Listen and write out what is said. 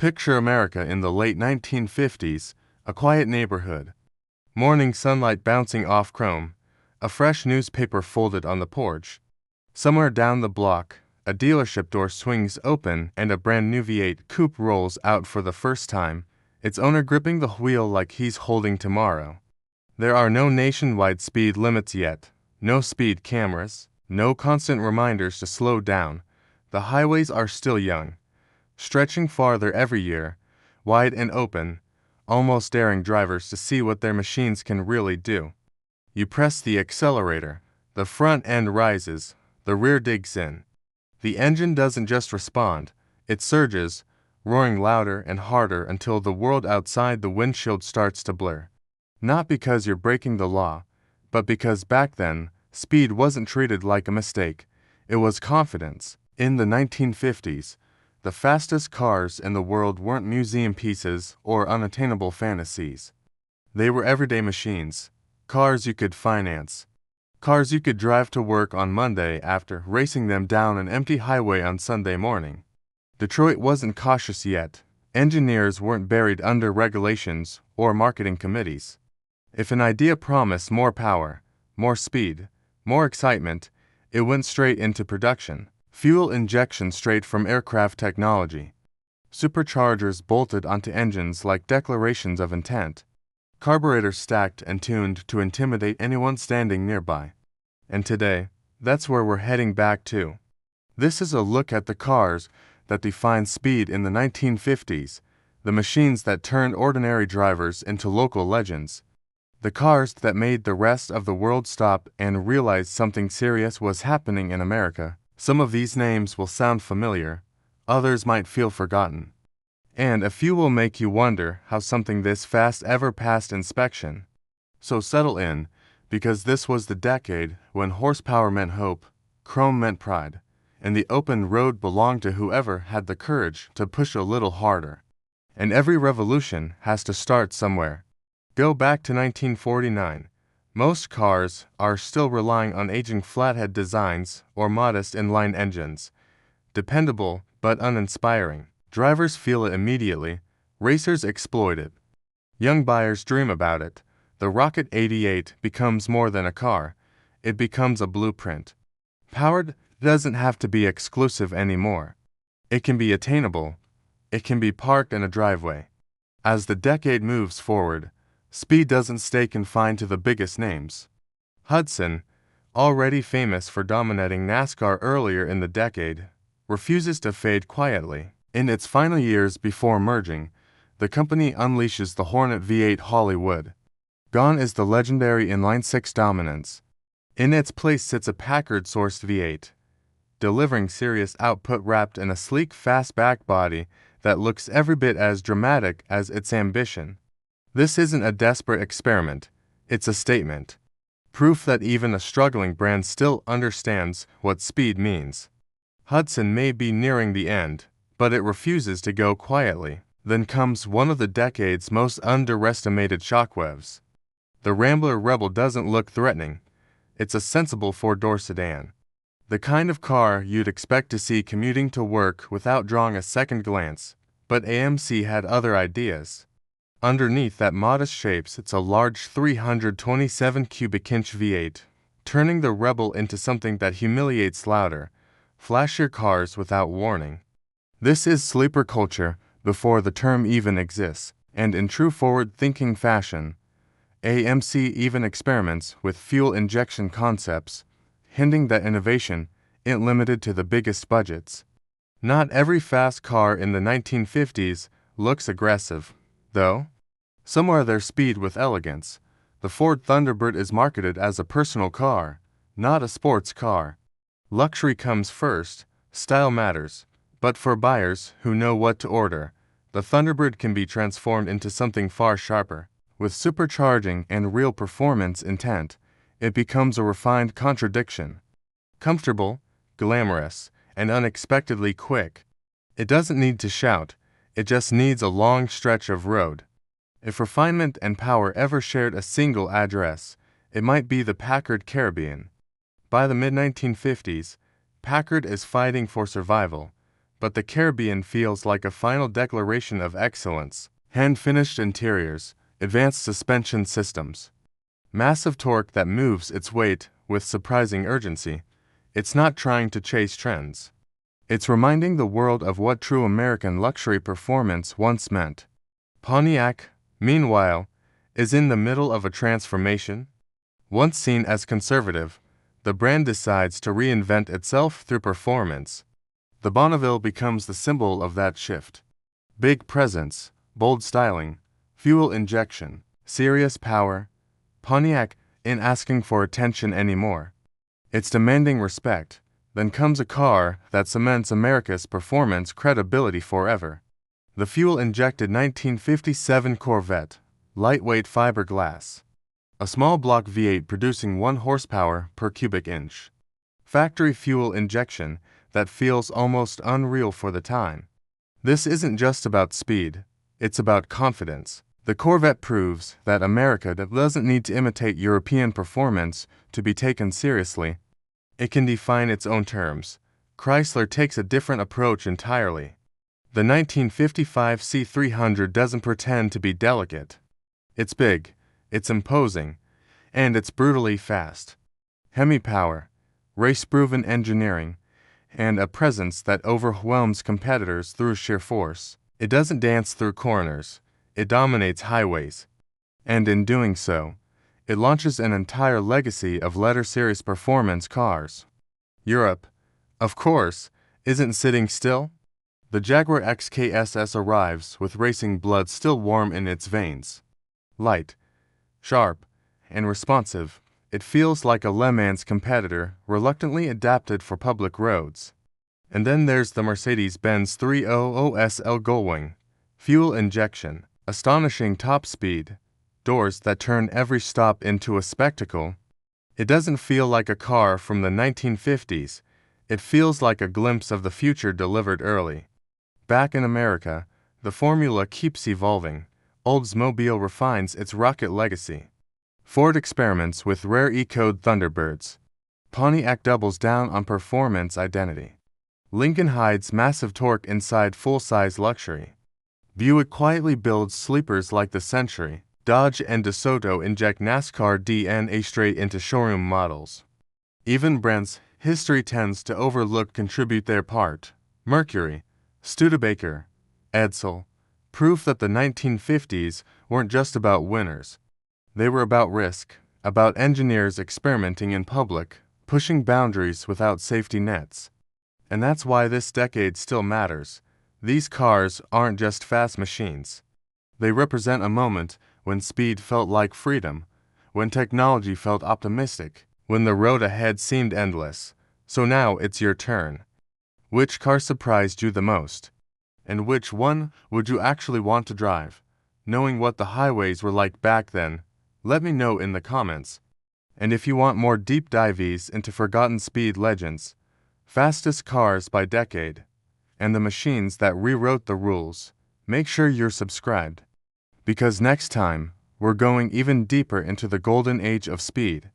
Picture America in the late 1950s, a quiet neighborhood. Morning sunlight bouncing off chrome, a fresh newspaper folded on the porch. Somewhere down the block, a dealership door swings open and a brand new V8 coupe rolls out for the first time, its owner gripping the wheel like he's holding tomorrow. There are no nationwide speed limits yet, no speed cameras, no constant reminders to slow down. The highways are still young, stretching farther every year, wide and open, almost daring drivers to see what their machines can really do. You press the accelerator, the front end rises, the rear digs in. The engine doesn't just respond, it surges, roaring louder and harder until the world outside the windshield starts to blur. Not because you're breaking the law, but because back then, speed wasn't treated like a mistake, it was confidence. In the 1950s, the fastest cars in the world weren't museum pieces or unattainable fantasies. They were everyday machines, cars you could finance, cars you could drive to work on Monday after racing them down an empty highway on Sunday morning. Detroit wasn't cautious yet. Engineers weren't buried under regulations or marketing committees. If an idea promised more power, more speed, more excitement, it went straight into production. Fuel injection straight from aircraft technology. Superchargers bolted onto engines like declarations of intent. Carburetors stacked and tuned to intimidate anyone standing nearby. And today, that's where we're heading back to. This is a look at the cars that defined speed in the 1950s, the machines that turned ordinary drivers into local legends, the cars that made the rest of the world stop and realize something serious was happening in America. Some of these names will sound familiar, others might feel forgotten, and a few will make you wonder how something this fast ever passed inspection. So settle in, because this was the decade when horsepower meant hope, chrome meant pride, and the open road belonged to whoever had the courage to push a little harder. And every revolution has to start somewhere. Go back to 1949. Most cars are still relying on aging flathead designs or modest inline engines. Dependable but uninspiring. Drivers feel it immediately. Racers exploit it. Young buyers dream about it. The Rocket 88 becomes more than a car. It becomes a blueprint. Powered doesn't have to be exclusive anymore. It can be attainable. It can be parked in a driveway. As the decade moves forward, speed doesn't stay confined to the biggest names. Hudson, already famous for dominating NASCAR earlier in the decade, refuses to fade quietly. In its final years before merging, the company unleashes the Hornet V8 Hollywood. Gone is the legendary inline-six dominance. In its place sits a Packard-sourced V8, delivering serious output wrapped in a sleek fastback body that looks every bit as dramatic as its ambition. This isn't a desperate experiment, it's a statement. Proof that even a struggling brand still understands what speed means. Hudson may be nearing the end, but it refuses to go quietly. Then comes one of the decade's most underestimated shockwaves. The Rambler Rebel doesn't look threatening. It's a sensible four-door sedan. The kind of car you'd expect to see commuting to work without drawing a second glance. But AMC had other ideas. Underneath that modest shape sits a large 327 cubic inch V8, turning the Rebel into something that humiliates louder, flashier cars without warning. This is sleeper culture before the term even exists, and in true forward-thinking fashion, AMC even experiments with fuel injection concepts, hinting that innovation isn't limited to the biggest budgets. Not every fast car in the 1950s looks aggressive, though. Some wear their speed with elegance. The Ford Thunderbird is marketed as a personal car, not a sports car. Luxury comes first, style matters, but for buyers who know what to order, the Thunderbird can be transformed into something far sharper. With supercharging and real performance intent, it becomes a refined contradiction. Comfortable, glamorous, and unexpectedly quick. It doesn't need to shout, it just needs a long stretch of road. If refinement and power ever shared a single address, it might be the Packard Caribbean. By the mid-1950s, Packard is fighting for survival, but the Caribbean feels like a final declaration of excellence. Hand-finished interiors, advanced suspension systems, massive torque that moves its weight with surprising urgency. It's not trying to chase trends. It's reminding the world of what true American luxury performance once meant. Pontiac, meanwhile, is in the middle of a transformation. Once seen as conservative, the brand decides to reinvent itself through performance. The Bonneville becomes the symbol of that shift. Big presence, bold styling, fuel injection, serious power. Pontiac ain't asking for attention anymore. It's demanding respect. Then comes a car that cements America's performance credibility forever. The fuel-injected 1957 Corvette, lightweight fiberglass. A small block V8 producing 1 horsepower per cubic inch. Factory fuel injection that feels almost unreal for the time. This isn't just about speed, it's about confidence. The Corvette proves that America doesn't need to imitate European performance to be taken seriously. It can define its own terms. Chrysler takes a different approach entirely. The 1955 C300 doesn't pretend to be delicate. It's big, it's imposing, and it's brutally fast. Hemi power, race-proven engineering, and a presence that overwhelms competitors through sheer force. It doesn't dance through corners, it dominates highways. And in doing so, it launches an entire legacy of letter series performance cars. Europe, of course, isn't sitting still. The Jaguar XKSS arrives with racing blood still warm in its veins. Light, sharp, and responsive, it feels like a Le Mans competitor reluctantly adapted for public roads. And then there's the Mercedes-Benz 300 SL Gullwing, fuel injection, astonishing top speed, doors that turn every stop into a spectacle. It doesn't feel like a car from the 1950s, it feels like a glimpse of the future delivered early. Back in America, the formula keeps evolving. Oldsmobile refines its rocket legacy. Ford experiments with rare E-code Thunderbirds. Pontiac doubles down on performance identity. Lincoln hides massive torque inside full-size luxury. Buick quietly builds sleepers like the Century. Dodge and DeSoto inject NASCAR DNA straight into showroom models. Even brands history tends to overlook contribute their part. Mercury, Studebaker, Edsel, proof that the 1950s weren't just about winners. They were about risk, about engineers experimenting in public, pushing boundaries without safety nets. And that's why this decade still matters. These cars aren't just fast machines. They represent a moment when speed felt like freedom, when technology felt optimistic, when the road ahead seemed endless. So now it's your turn. Which car surprised you the most? And which one would you actually want to drive? Knowing what the highways were like back then, let me know in the comments. And if you want more deep dives into forgotten speed legends, fastest cars by decade, and the machines that rewrote the rules, make sure you're subscribed. Because next time, we're going even deeper into the golden age of speed.